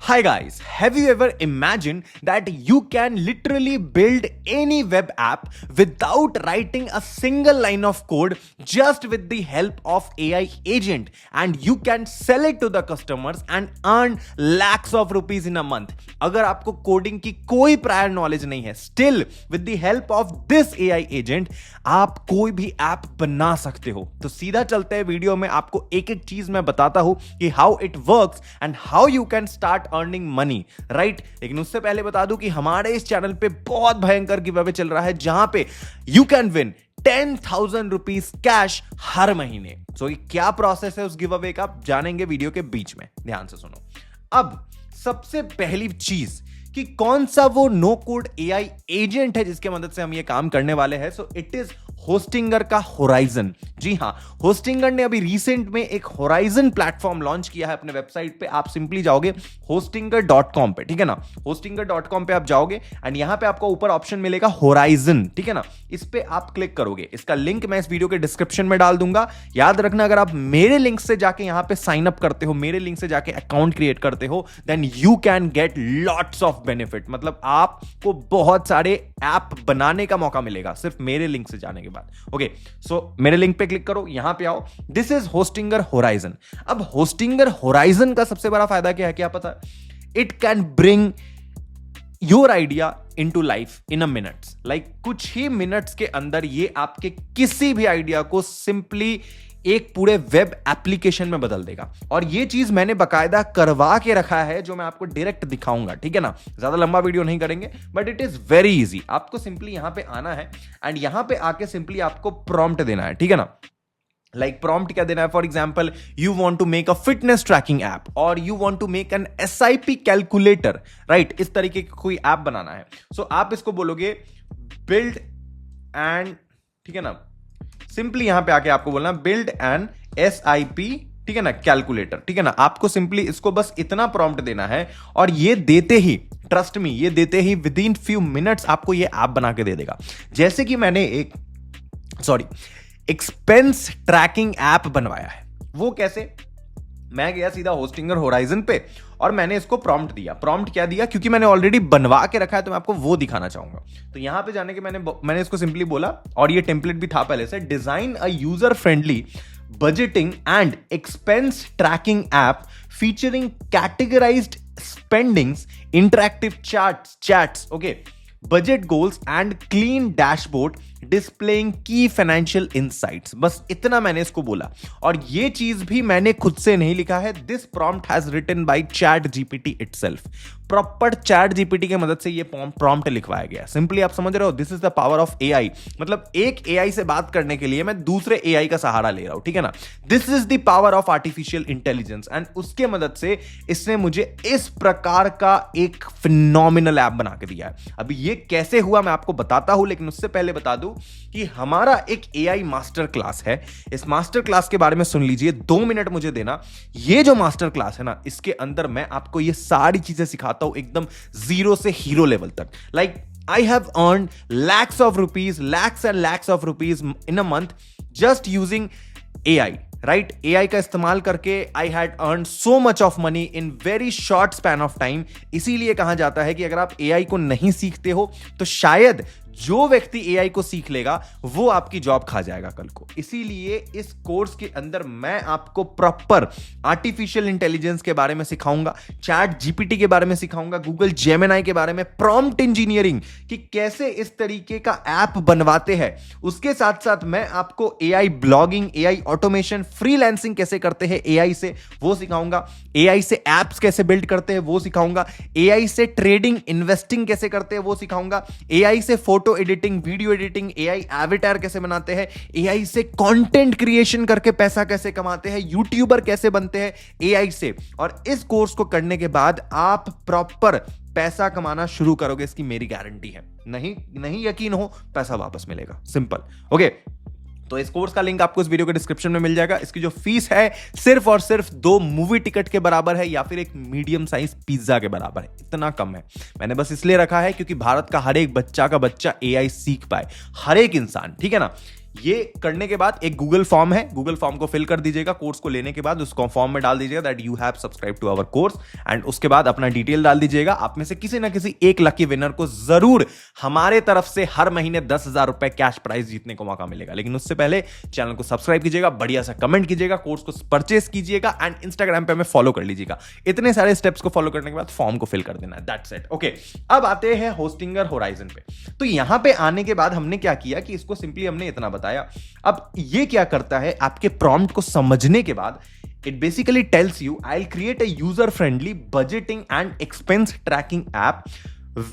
Hi guys, have you ever imagined that you can literally build any web app without writing a single line of code just with the help of AI agent, and you can sell it to the customers and earn lakhs of rupees in a month. अगर आपको coding की कोई prior knowledge नहीं है, still with the help of this AI agent आप कोई भी app बना सकते हो। तो सीधा चलते हैं वीडियो में, आपको एक एक चीज मैं बताता हूं कि how it works and how you can start earning money, right. लेकिन उससे पहले बता दूं कि हमारे इस चैनल पे बहुत भयंकर गिवअवे चल रहा है जहां पे you can win 10,000 rupees cash हर महीने। सो क्या प्रोसेस है उस गिवअवे का, जानेंगे वीडियो के बीच में, ध्यान से सुनो। अब सबसे पहली चीज कि कौन सा वो नो कोड AI एजेंट है जिसके मदद से हम ये काम करने वाले हैं। सो इट इज होस्टिंगर का होराइजन। जी हां, होस्टिंगर ने अभी रिसेंट में एक होराइजन प्लेटफॉर्म लॉन्च किया है अपने वेबसाइट पे। आप सिंपली जाओगे hostinger.com पे, ठीक है ना। hostinger.com पे आप जाओगे एंड यहां पे आपको ऊपर ऑप्शन मिलेगा होराइजन, ठीक है ना। इस पे आप क्लिक करोगे, इसका लिंक मैं इस वीडियो के डिस्क्रिप्शन में डाल दूंगा। याद रखना, अगर आप मेरे लिंक से जाके यहां पे साइन अप करते हो, मेरे लिंक से जाके अकाउंट क्रिएट करते हो, then you can get lots of benefit. मतलब आपको बहुत सारे ऐप बनाने का मौका मिलेगा सिर्फ मेरे लिंक से जाने के बाद। ओके, सो मेरे लिंक पे क्लिक करो, यहां पे आओ। This is Hostinger horizon. अब होस्टिंगर होराइजन का सबसे बड़ा फायदा क्या है, क्या पता? It can bring your idea into life in a minutes. Like कुछ ही मिनट्स के अंदर ये आपके किसी भी आइडिया को सिंपली एक पूरे वेब एप्लीकेशन में बदल देगा। और ये चीज मैंने बकायदा करवा के रखा है, जो मैं आपको डायरेक्ट दिखाऊंगा, ठीक है ना। ज्यादा लंबा वीडियो नहीं करेंगे, but it is very easy. आपको सिंपली यहां पे आना है एंड यहां पे आके सिंपली आपको प्रॉम्प्ट देना है, ठीक है ना। लाइक प्रॉम्प्ट क्या देना है? For example, you want to make a fitness tracking app और you want to make an SIP calculator, right. इस तरीके की कोई ऐप बनाना है। सो आप इसको बोलोगे बिल्ड एंड, ठीक है ना, सिंपली यहां पे आके आपको बोलना बिल्ड एन SIP, ठीक है ना, कैलकुलेटर, ठीक है ना। आपको सिंपली इसको बस इतना प्रॉम्प्ट देना है और ये देते ही, ट्रस्ट मी, ये देते ही विद इन फ्यू मिनट्स आपको ये ऐप बना के दे देगा। जैसे कि मैंने एक एक्सपेंस ट्रैकिंग ऐप बनवाया है। वो कैसे? मैं गया सीधा होस्टिंगर होराइजन पे और मैंने इसको प्रॉम्प्ट दिया। प्रॉम्प्ट क्या दिया? क्योंकि मैंने ऑलरेडी बनवा के रखा है तो मैं आपको वो दिखाना चाहूंगा। तो यहां पे जाने के मैंने इसको सिंपली बोला, और ये टेम्पलेट भी था पहले से, design a user friendly budgeting and expense tracking app featuring categorised spendings, interactive chats, okay, budget goals and clean dashboard displaying की फाइनेंशियल इनसाइट्स। बस इतना मैंने इसको बोला, और ये चीज भी मैंने खुद से नहीं लिखा है। This prompt has written by ChatGPT itself. Proper ChatGPT की मदद से ये प्रॉम्प्ट लिखवाया गया। सिंपली आप समझ रहे हो, this is the power of AI। मतलब एक AI से बात करने के लिए मैं दूसरे AI का सहारा ले रहा हूं, ठीक है ना। This is the power of artificial intelligence, and उसके मदद से इसने मुझे इस प्रकार का एक फिनोमिनल ऐप बना के दिया है। अभी ये कैसे हुआ मैं आपको बताता हूं, लेकिन उससे पहले बता दूं कि हमारा एक AI मास्टर क्लास है। इस मास्टर क्लास के बारे में सुन लीजिए, 2 मिनट मुझे देना। ये जो मास्टर क्लास है ना, इसके अंदर मैं आपको ये सारी चीजें सिखाता हूं एकदम जीरो से हीरो लेवल तक। Like I have earned lakhs and lakhs of rupees in a month just using AI, right? AI का इस्तेमाल करके I had earned so much of money in very short span of time। इसीलिए कहा जाता है कि अगर आप AI को नहीं सीखते हो तो शायद जो व्यक्ति AI को सीख लेगा वो आपकी जॉब खा जाएगा कल को। इसीलिए इस कोर्स के अंदर मैं आपको प्रॉपर आर्टिफिशियल इंटेलिजेंस के बारे में सिखाऊंगा, ChatGPT के बारे में सिखाऊंगा, गूगल जेमिनाई के बारे में, प्रॉम्प्ट इंजीनियरिंग कि कैसे इस तरीके का ऐप बनवाते हैं। उसके साथ साथ मैं आपको AI blogging, AI automation, freelancing कैसे करते हैं AI से, वो सिखाऊंगा। AI से एप्स कैसे बिल्ड करते हैं वो सिखाऊंगा। AI से ट्रेडिंग, इन्वेस्टिंग कैसे करते हैं वो सिखाऊंगा। AI से photo editing, video editing, AI Avatar कैसे बनाते हैं, AI से कंटेंट क्रिएशन करके पैसा कैसे कमाते हैं, यूट्यूबर कैसे बनते हैं AI से। और इस कोर्स को करने के बाद आप प्रॉपर पैसा कमाना शुरू करोगे, इसकी मेरी गारंटी है। नहीं यकीन हो, पैसा वापस मिलेगा, सिंपल। ओके, तो इस कोर्स का लिंक आपको इस वीडियो के डिस्क्रिप्शन में मिल जाएगा। इसकी जो फीस है सिर्फ और सिर्फ 2 मूवी टिकट के बराबर है, या फिर एक मीडियम साइज पिज्जा के बराबर है। इतना कम है। मैंने बस इसलिए रखा है क्योंकि भारत का हर एक बच्चा AI सीख पाए, हर एक इंसान, ठीक है ना। ये करने के बाद एक गूगल फॉर्म है, गूगल फॉर्म को फिल कर दीजिएगा कोर्स को लेने के बाद, उसको फॉर्म में डाल दीजिएगा that you have subscribe to our course, and उसके बाद अपना डिटेल डाल दीजिएगा। आप में से किसी ना किसी एक लकी विनर को जरूर हमारे तरफ से हर महीने 10,000 रुपए कैश प्राइज जीतने को मौका मिलेगा। लेकिन उससे पहले चैनल को सब्सक्राइब कीजिएगा, बढ़िया सा कमेंट कीजिएगा, कोर्स को परचेस कीजिएगा एंड इंस्टाग्राम पे हमें फॉलो कर लीजिएगा। इतने सारे स्टेप्स को फॉलो करने के बाद फॉर्म को फिल कर देना है, दैट्स इट। ओके, अब आते हैं होस्टिंगर होराइजन पे। तो यहां पे आने के बाद हमने क्या किया कि इसको सिंपली हमने इतना बताया। अब ये क्या करता है, आपके प्रॉम्प्ट को समझने के बाद it basically tells you I'll create a user friendly budgeting and expense tracking app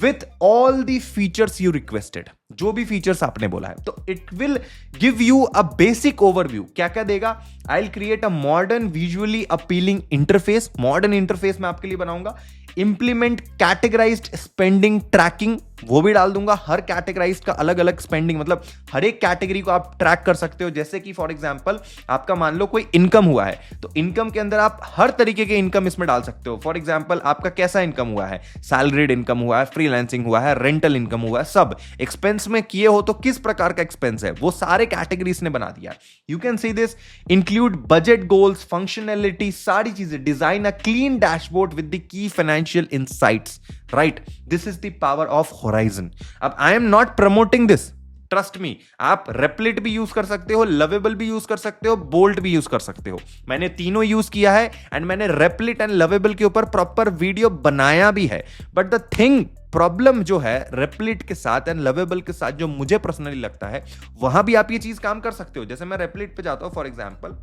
with all the features you requested। जो भी फीचर्स आपने बोला है, तो it will give you a basic overview. क्या क्या देगा, I'll create a modern visually appealing interface, modern interface मैं आपके लिए बनाऊंगा। इंप्लीमेंट कैटेगराइज्ड स्पेंडिंग ट्रैकिंग, वो भी डाल दूंगा। हर कैटेगराइज्ड का अलग अलग स्पेंडिंग, मतलब हर एक कैटेगरी को आप ट्रैक कर सकते हो। जैसे कि फॉर एग्जांपल आपका मान लो कोई इनकम हुआ है, तो इनकम के अंदर आप हर तरीके के इनकम इसमें डाल सकते हो। फॉर एग्जांपल आपका कैसा इनकम हुआ है, सैलरीड इनकम हुआ है, फ्रीलांसिंग हुआ है, रेंटल इनकम हुआ है, सब एक्सपेंस में किए हो तो किस प्रकार का एक्सपेंस है, वो सारे कैटेगरीज ने बना दिया। You can see this, include budget goals, functionality, सारी चीजें, design a clean dashboard with the key financial insights, right. This is the power of Horizon. अब I am not promoting this, trust me. आप Replit भी use कर सकते हो, lovable भी use कर सकते हो, बोल्ट भी यूज कर सकते हो। मैंने तीनों यूज किया है एंड मैंने रेप्लिट एंड लवेबल के ऊपर प्रॉपर वीडियो बनाया भी है। बट द थिंग, प्रॉब्लम जो है रेप्लिट के साथ एंड लवेबल के साथ, जो मुझे पर्सनली लगता है, वहां भी आप ये चीज काम कर सकते हो। जैसे मैं रेप्लिट पे जाता हूं, फॉर एग्जाम्पल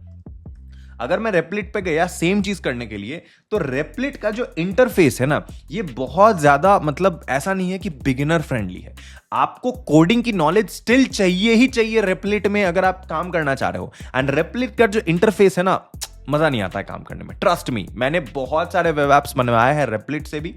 अगर मैं रेप्लिट पे गया सेम चीज करने के लिए, तो रेप्लिट का जो इंटरफेस है ना, ये बहुत ज्यादा, मतलब ऐसा नहीं है कि बिगिनर फ्रेंडली है। आपको कोडिंग की नॉलेज स्टिल चाहिए ही चाहिए रेप्लिट में, अगर आप काम करना चाह रहे हो। एंड रेप्लिट का जो इंटरफेस है ना, मजा नहीं आता है काम करने में, ट्रस्ट मी। मैंने बहुत सारे वेब एप्स बनवाए हैं रेप्लिट से भी,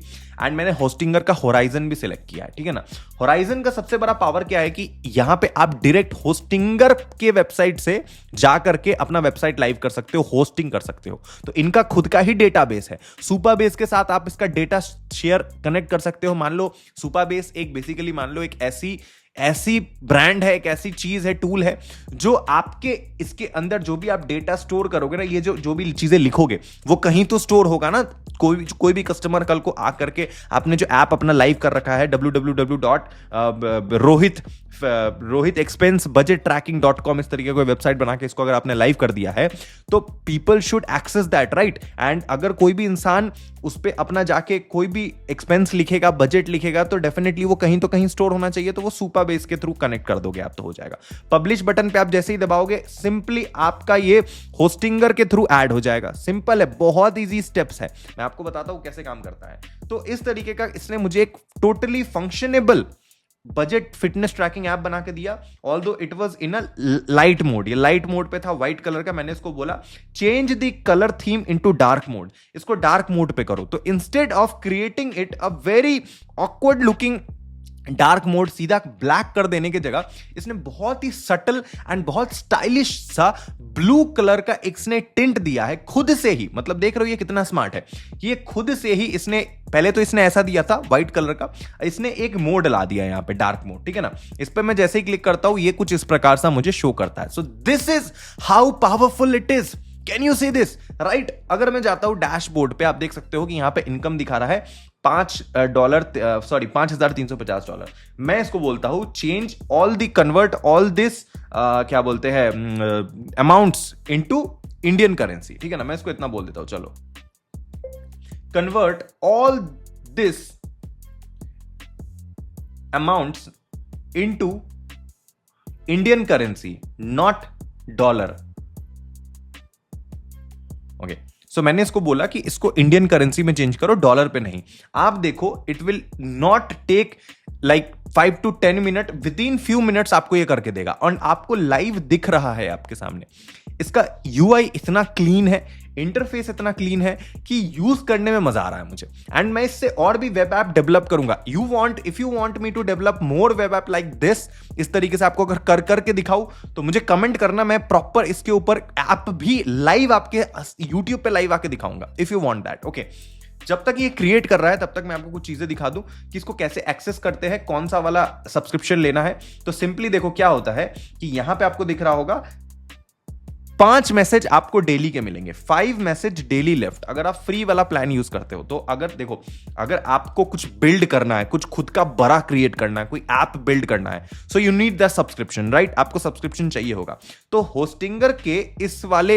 एंड मैंने होस्टिंगर का होराइजन भी सिलेक्ट किया है, ठीक है ना। होराइजन का सबसे बड़ा पावर क्या है कि यहां पे आप डायरेक्ट होस्टिंगर के वेबसाइट से जा करके अपना वेबसाइट लाइव कर सकते हो, होस्टिंग कर सकते हो। तो इनका खुद का ही डेटाबेस है, सुपरबेस के साथ आप इसका डेटा शेयर कनेक्ट कर सकते हो। मान लो सुपरबेस एक बेसिकली मान लो एक ऐसी ब्रांड है, एक ऐसी चीज है, टूल है, जो आपके इसके अंदर जो भी आप डेटा स्टोर करोगे ना, ये जो भी चीजें लिखोगे वो कहीं तो स्टोर होगा ना। कोई भी कस्टमर कल को आ करके आपने जो ऐप अपना लाइव कर रखा है www.rohitexpensebudgettracking.com, इस तरीके की वेबसाइट बना के इसको अगर आपने लाइव कर दिया है, तो people should access that, right. And अगर कोई भी इंसान उस पर अपना जाके कोई भी एक्सपेंस लिखेगा, बजट लिखेगा, तो डेफिनेटली वो कहीं तो कहीं स्टोर होना चाहिए। तो वो सुपरबेस के थ्रू कनेक्ट कर दोगे आप, तो हो जाएगा। पब्लिश बटन पे आप जैसे ही दबाओगे, सिंपली आपका ये होस्टिंगर के थ्रू ऐड हो जाएगा। सिंपल है, बहुत इजी स्टेप्स है, मैं आपको बताता हूं कैसे काम करता है। तो इस तरीके का इसने मुझे एक totally functionable budget fitness tracking app बना के दिया। Although it was in a light mode, ये लाइट मोड पे था, व्हाइट कलर का। मैंने इसको बोला change the colour theme into dark mode, इसको डार्क मोड पे करो। तो instead of creating it a very awkward looking dark mode, सीधा ब्लैक कर देने की जगह इसने बहुत ही सटल एंड बहुत स्टाइलिश सा ब्लू कलर का इसने टिंट दिया है खुद से ही। मतलब देख रहे हो ये कितना स्मार्ट है, ये खुद से ही इसने, पहले तो इसने ऐसा दिया था व्हाइट कलर का, इसने एक मोड ला दिया यहां पे, डार्क मोड, ठीक है ना। इस पे मैं जैसे ही क्लिक करता हूं, ये कुछ इस प्रकार से मुझे शो करता है। So this is how powerful it is, can you see this, right. अगर मैं जाता हूं डैशबोर्ड पे, आप देख सकते हो कि यहां पे इनकम दिखा रहा है $5,350। मैं इसको बोलता हूं change all the, convert all this, क्या बोलते हैं, अमाउंट्स इनटू इंडियन करेंसी, ठीक है ना। मैं इसको इतना बोल देता हूं, चलो, convert all this amounts into Indian currency, not dollar. Okay, so मैंने इसको बोला कि इसको इंडियन करेंसी में चेंज करो, डॉलर पे नहीं। आप देखो, it will not take like 5 to 10 minute, within few minutes आपको ये करके देगा, और आपको लाइव दिख रहा है आपके सामने। इसका यूआई इतना क्लीन है, इंटरफेस इतना क्लीन है कि यूज करने में मजा आ रहा है मुझे। एंड मैं इससे और भी वेब ऐप डेवलप करूंगा। If you want me to develop more web app like this, इस तरीके से आपको अगर कर करके दिखाऊं, तो मुझे कमेंट करना, मैं प्रॉपर इसके ऊपर ऐप भी लाइव आपके यूट्यूब पे लाइव आके दिखाऊंगा, if you want that. Okay, जब तक ये क्रिएट कर रहा है तब तक मैं आपको कुछ चीजें दिखा दूं कि इसको कैसे एक्सेस करते हैं, कौन सा वाला सब्सक्रिप्शन लेना है। तो सिंपली देखो क्या होता है कि यहां पे आपको दिख रहा होगा 5 मैसेज आपको डेली के मिलेंगे, 5 मैसेज डेली लेफ्ट, अगर आप फ्री वाला प्लान यूज करते हो। तो अगर देखो, अगर आपको कुछ बिल्ड करना है, कुछ खुद का बड़ा क्रिएट करना है, कोई ऐप बिल्ड करना है, so you need the subscription, right? आपको सब्सक्रिप्शन चाहिए होगा। तो होस्टिंगर के इस वाले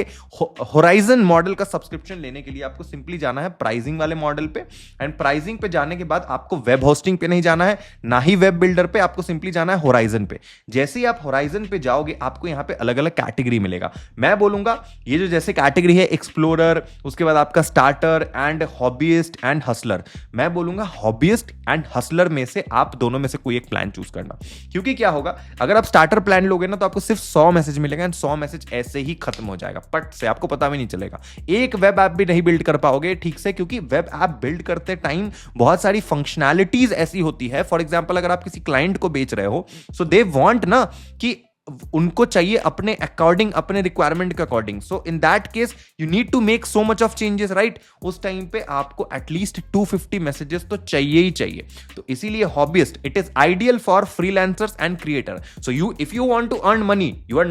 होराइजन मॉडल का सब्सक्रिप्शन लेने के लिए आपको सिंपली जाना है प्राइसिंग वाले मॉडल पे, एंड प्राइसिंग पे जाने के बाद आपको वेब होस्टिंग पे नहीं जाना है, ना ही वेब बिल्डर पे, आपको सिंपली जाना है होराइजन पे। जैसे ही आप होराइजन पे जाओगे आपको यहां पे अलग अलग कैटेगरी मिलेगा। मैं बोलूंगा ये जो जैसे कैटेगरी है एक्सप्लोरर, उसके बाद आपका स्टार्टर एंड हॉबीइस्ट एंड हसलर, मैं बोलूंगा हॉबीइस्ट एंड हसलर में से आप दोनों में से कोई एक प्लान चूज करना। क्योंकि क्या होगा, अगर आप स्टार्टर प्लान लोगे ना तो आपको सिर्फ 100 मैसेज मिलेगा, एंड 100 मैसेज ऐसे ही खत्म हो जाएगा पट से, आपको पता भी नहीं चलेगा। एक वेब ऐप भी नहीं बिल्ड कर पाओगे ठीक से, क्योंकि वेब ऐप बिल्ड करते टाइम बहुत सारी फंक्शनैलिटीज ऐसी होती है। फॉर एग्जांपल अगर आप किसी क्लाइंट को बेच रहे हो, सो दे वांट ना कि उनको चाहिए अपने अकॉर्डिंग, अपने रिक्वायरमेंट के according. So in that case you need to make so much of changes, right? उस टाइम पे आपको एटलीस्ट 250 मैसेजेस तो चाहिए ही चाहिए। तो इसीलिए hobbyist it is ideal for freelancers and creator. So you if you want to earn money, you are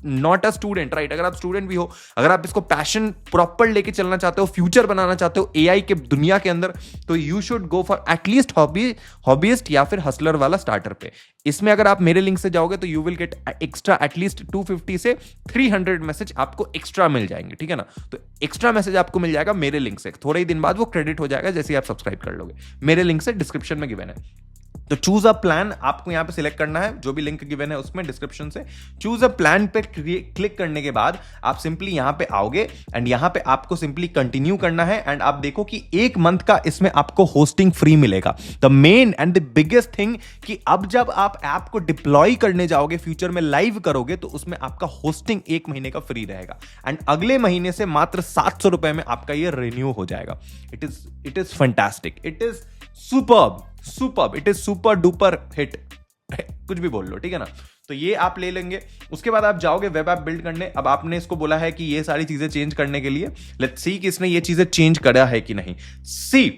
not a student, right? अगर आप स्टूडेंट भी हो, अगर आप इसको पैशन प्रॉपर लेके चलना चाहते हो, फ्यूचर बनाना चाहते हो एआई के दुनिया के अंदर, तो you should go for at least hobbyist या फिर हसलर वाला स्टार्टर पे। इसमें अगर आप मेरे लिंक से जाओगे तो you will get extra at least 250 से 300 मैसेज आपको एक्स्ट्रा मिल जाएंगे, ठीक है ना? तो एक्स्ट्रा मैसेज आपको मिल जाएगा मेरे लिंक से, थोड़े ही दिन बाद वो क्रेडिट हो जाएगा जैसे ही आप सब्सक्राइब कर लोगे। मेरे लिंक से डिस्क्रिप्शन में गिवन है। तो चूज अ प्लान आपको यहां पे सिलेक्ट करना है, जो भी लिंक गिवन है उसमें डिस्क्रिप्शन से। चूज अ प्लान पे क्लिक करने के बाद आप सिंपली यहां पे आओगे, एंड यहां पे आपको सिंपली कंटिन्यू करना है। एंड आप देखो कि 1 मंथ का इसमें आपको होस्टिंग फ्री मिलेगा। The main and the biggest thing कि अब जब आप ऐप को डिप्लॉय करने जाओगे, फ्यूचर में लाइव करोगे, तो उसमें आपका होस्टिंग 1 महीने का फ्री रहेगा, एंड अगले महीने से मात्र 700 रुपए में आपका ये रिन्यू हो जाएगा। It is fantastic, it is superb, it is super duper hit, कुछ भी बोल लो, ठीक है ना? तो ये आप ले लेंगे। उसके बाद आप जाओगे वेब ऐप बिल्ड करने। अब आपने इसको बोला है कि ये सारी चीजें चेंज करने के लिए, लेट्स सी कि इसने ये चीजें चेंज करा है कि नहीं। सी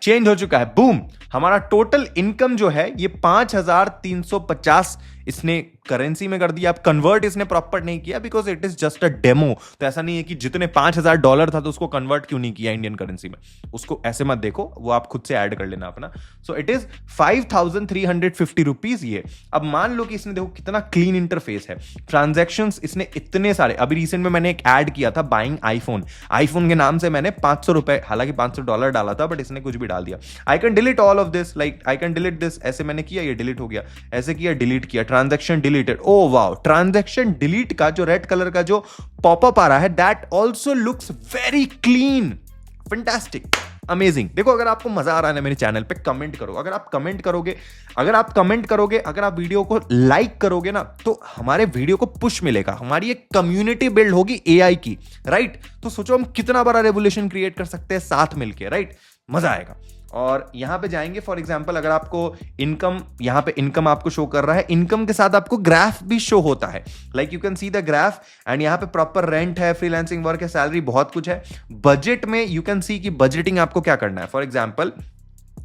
चेंज हो चुका है, बूम। हमारा टोटल इनकम जो है ये 5350 इसने करेंसी में कर दिया। अब कन्वर्ट इसने प्रॉपर नहीं किया because it is just a demo. तो ऐसा नहीं है कि जितने $5000 था तो उसको कन्वर्ट क्यों नहीं किया इंडियन करेंसी में, उसको ऐसे मत देखो, वो आप खुद से ऐड कर लेना अपना। सो इट इज 5350 रुपीज ये। अब मान लो कि इसने देखो कितना क्लीन इंटरफेस है, ट्रांजैक्शंस इसने इतने सारे। अभी रिसेंट में मैंने एक ऐड किया था बाइंग आईफोन के नाम से मैंने $500, हालांकि $500 डाला था, बट इसने कुछ भी डाल दिया। I can delete all of this, like I can delete this, ऐसे मैंने किया, ये डिलीट हो गया, ऐसे किया, डिलीट किया, transaction deleted. Oh wow, transaction delete का जो रेड कलर का जो पॉपअप आ रहा है, that also looks very clean, fantastic, amazing. देखो अगर आपको मजा आ रहा है ना मेरे चैनल पे, कमेंट करो। अगर आप कमेंट करोगे, अगर आप वीडियो को लाइक करोगे ना, तो हमारे वीडियो को पुश मिलेगा, हमारी एक कम्युनिटी बिल्ड होगी एआई की, राइट? तो सोचो हम कितना बड़ा रेवोल्यूशन क्रिएट कर सकते हैं साथ मिलके, राइट? मजा आएगा। और यहां पे जाएंगे, फॉर एग्जांपल अगर आपको इनकम, यहां पे इनकम आपको शो कर रहा है, इनकम के साथ आपको ग्राफ भी शो होता है, like you can see the graph. And यहां पे प्रॉपर रेंट है, फ्रीलांसिंग वर्क है, सैलरी, बहुत कुछ है। बजट में यू कैन सी कि बजटिंग आपको क्या करना है। For example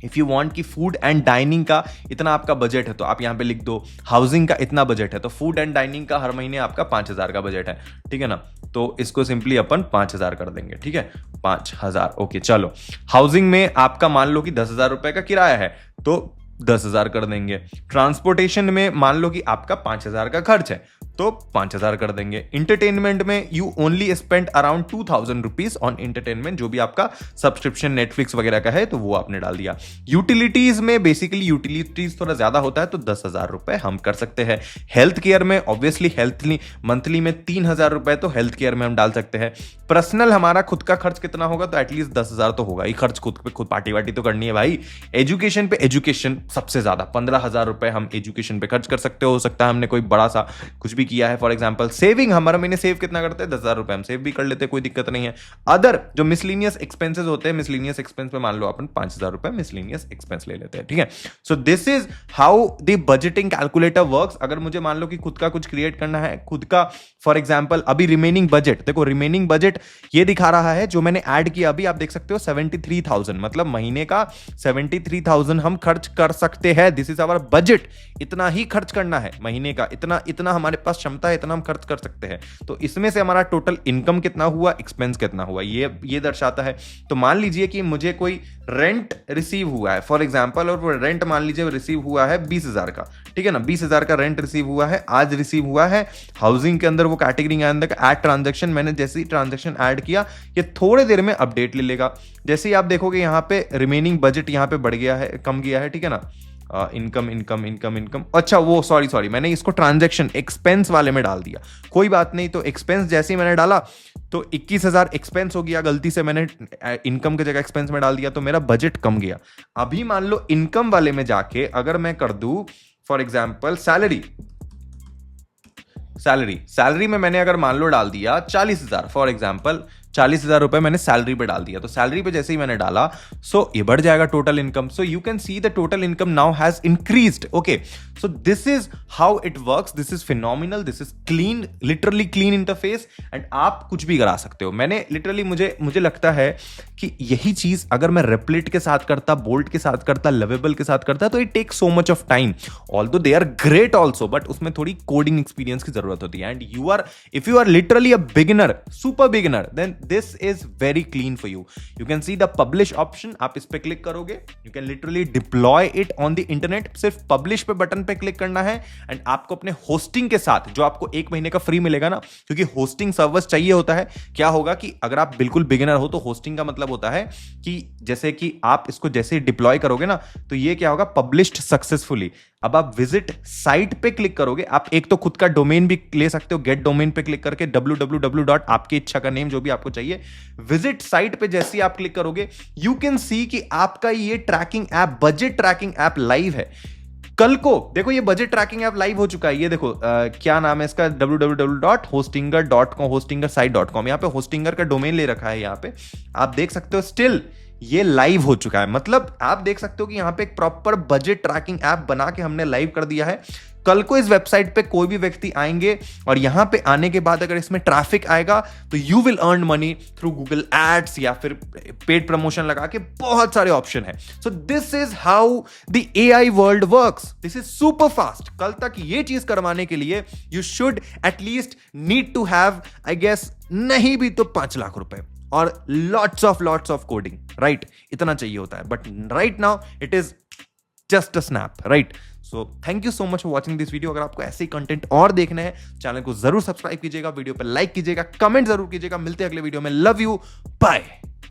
if you want कि फूड एंड डाइनिंग का इतना आपका बजट है, तो आप यहां पे लिख दो हाउसिंग का इतना बजट है, तो फूड एंड डाइनिंग का हर महीने आपका 5000 का बजट है, ठीक है ना? तो इसको सिंपली अपन 5000 कर देंगे, ठीक है? 5000, ओके। चलो, हाउसिंग में आपका मान लो कि 10,000 रुपए का किराया है, तो 10,000 कर देंगे। ट्रांसपोर्टेशन में मान लो कि आपका 5,000 का खर्च है, तो 5,000 कर देंगे। इंटरटेनमेंट में you only spend around 2,000 rupees on entertainment, जो भी आपका सब्सक्रिप्शन नेटफ्लिक्स वगैरह का है, तो वो आपने डाल दिया। यूटिलिटीज में बेसिकली यूटिलिटीज थोड़ा ज्यादा होता है, तो 10,000 रुपए हम कर सकते हैं। हेल्थ केयर में ऑब्वियसली मंथली में 3,000 रुपए तो हेल्थ केयर में हम डाल सकते हैं। पर्सनल हमारा खुद का खर्च कितना होगा, तो एटलीस्ट 10,000 तो होगा ही खर्च, खुद पे खुद पार्टी वार्टी तो करनी है भाई। एजुकेशन पे एजुकेशन सबसे ज्यादा 15,000 रुपए हम एजुकेशन पे खर्च कर सकते हो सकता है हमने कोई बड़ा सा कुछ भी किया है। फॉर एग्जांपल सेविंग, हमारा महीने सेव कितना करते हैं 10,000 रुपए, हम सेव भी कर लेते हैं, कोई दिक्कत नहीं है। अदर जो मिसलिनियस एक्सपेंसेस होते हैं, मिसलिनियस एक्सपेंस पे मान लो अपन 5,000 रुपए मिसलिनियस एक्सपेंस ले लेते हैं, ठीक है। So this is how the budgeting calculator works. अगर मुझे मान लो कि खुद का कुछ क्रिएट करना है, खुद का फॉर एग्जांपल अभी रिमेनिंग बजट देखो, रिमेनिंग बजट ये दिखा रहा है जो मैंने ऐड किया अभी, आप देख सकते हो 73,000, मतलब महीने का 73,000 हम खर्च कर सकते हैं। दिस इज आवर बजट, इतना ही खर्च करना है महीने का, इतना हमारे पास क्षमता है, इतना हम खर्च कर सकते हैं। तो इसमें से हमारा टोटल इनकम कितना हुआ, एक्सपेंस कितना हुआ, ये दर्शाता है। तो मान लीजिए कि मुझे कोई रेंट रिसीव हुआ है फॉर एग्जांपल, और वो रेंट मान लीजिए रिसीव हुआ है 20,000 का, ठीक है ना, 20,000 का रेंट रिसीव हुआ है, आज रिसीव हुआ है। हाउसिंग के अंदर वो कैटेगरी के अंदर ऐड ट्रांजैक्शन, मैंने जैसे ही ट्रांजैक्शन ऐड किया ये थोड़े देर में अपडेट ले लेगा। जैसे ही आप देखोगे यहाँ पे रिमेनिंग बजट यहाँ पे बढ़ गया है, कम गया है, ठीक है ना, इनकम इनकम इनकम इनकम, अच्छा वो सॉरी मैंने इसको ट्रांजैक्शन एक्सपेंस वाले में डाल दिया, कोई बात नहीं। तो एक्सपेंस जैसे ही मैंने डाला तो 21,000 एक्सपेंस हो गया, गलती से मैंने इनकम की जगह एक्सपेंस में डाल दिया, तो मेरा बजट कम गया। अभी मान लो इनकम वाले में जाके अगर मैं कर दूं फॉर एग्जांपल सैलरी में मैंने अगर मान लो डाल दिया 40,000 फॉर एग्जांपल, 40,000 रुपए मैंने सैलरी पे डाल दिया, तो सैलरी पे जैसे ही मैंने डाला सो ये बढ़ जाएगा total income. So you can see the total income now has increased. Okay, so this is how it works, this is phenomenal, this is clean, literally clean interface, and आप कुछ भी करा सकते हो। मैंने लिटरली मुझे लगता है कि यही चीज अगर मैं रेपलेट के साथ करता, बोल्ट के साथ करता, लवेबल के साथ करता, तो it take so much of time, although they are great also, but उसमें थोड़ी कोडिंग एक्सपीरियंस की जरूरत होती है। And if you are literally a beginner, super beginner, then this is very clean for you. You can see the publish option, आप इस पे click करोगे, you can literally deploy it on the internet। सिर्फ publish पे button पे click करना है and आपको अपने होस्टिंग के साथ, जो आपको 1 महीने का फ्री मिलेगा ना, क्योंकि होस्टिंग सर्विस चाहिए होता है। क्या होगा कि अगर आप बिल्कुल बिगिनर हो तो होस्टिंग का मतलब होता है कि जैसे कि आप इसको जैसे डिप्लॉय करोगे ना, तो ये क्या होगा, पब्लिश्ड सक्सेसफुली। अब आप विजिट साइट पे क्लिक करोगे, आप एक तो खुद का डोमेन भी ले सकते हो, गेट डोमेन पे क्लिक करके www. आपकी इच्छा का नेम जो भी आपको चाहिए, विजिट साइट पे जैसे ही आप क्लिक करोगे यू कैन सी कि आपका ये tracking app, budget tracking app live है। कल को देखो ये बजट ट्रैकिंग ऐप लाइव हो चुका है, ये देखो क्या नाम है इसका, www.hostinger.com, hostinger-site.com, यहाँ पे होस्टिंगर का डोमेन ले रखा है, यहाँ पे आप देख सकते हो स्टिल ये लाइव हो चुका है। मतलब आप देख सकते हो कि यहाँ पे एक प्रॉपर बजट ट्रैकिंग ऐप बना के हमने लाइव कर दिया है। कल को इस वेबसाइट पे कोई भी व्यक्ति आएंगे और यहां पे आने के बाद अगर इसमें ट्रैफिक आएगा तो you will earn money through Google ads या फिर पेड प्रमोशन लगा के, बहुत सारे ऑप्शन है। So this is how the AI world works, this is super fast. कल तक ये चीज करवाने के लिए you should at least need to have, I guess नहीं भी तो 5 लाख रुपए और लॉट्स ऑफ कोडिंग, राइट, इतना चाहिए होता है। But right now it is just a snap, right. So thank you so much for watching this video. अगर आपको ऐसे ही कंटेंट और देखने हैं, चैनल को जरूर सब्सक्राइब कीजिएगा, वीडियो पर लाइक कीजिएगा, कमेंट जरूर कीजिएगा। मिलते हैं अगले वीडियो में, लव यू, बाय।